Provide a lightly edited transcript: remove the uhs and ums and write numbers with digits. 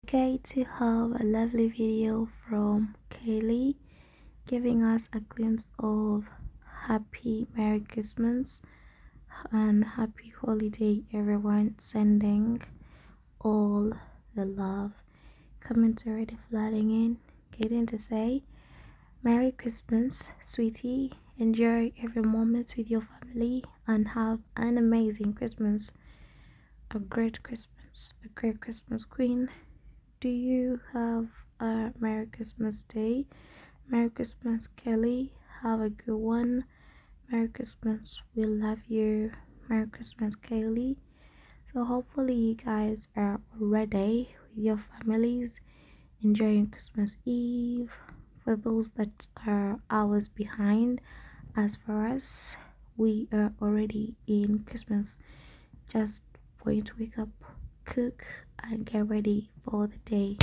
Okay, to have a lovely video from Kaylee giving us a glimpse of happy Merry Christmas and happy holiday, everyone. Sending all the love. Comments already flooding in. Getting to say, Merry Christmas, sweetie. Enjoy every moment with your family and have an amazing Christmas. A great Christmas. A great Christmas, Queen. Do you have a Merry Christmas Day? Merry Christmas, Kelly. Have a good one. Merry Christmas. We love you. Merry Christmas, Kaylee. So hopefully you guys are ready with your families, enjoying Christmas Eve. For those that are hours behind, as for us, we are already in Christmas. Just going to wake up, cook, and get ready for the day.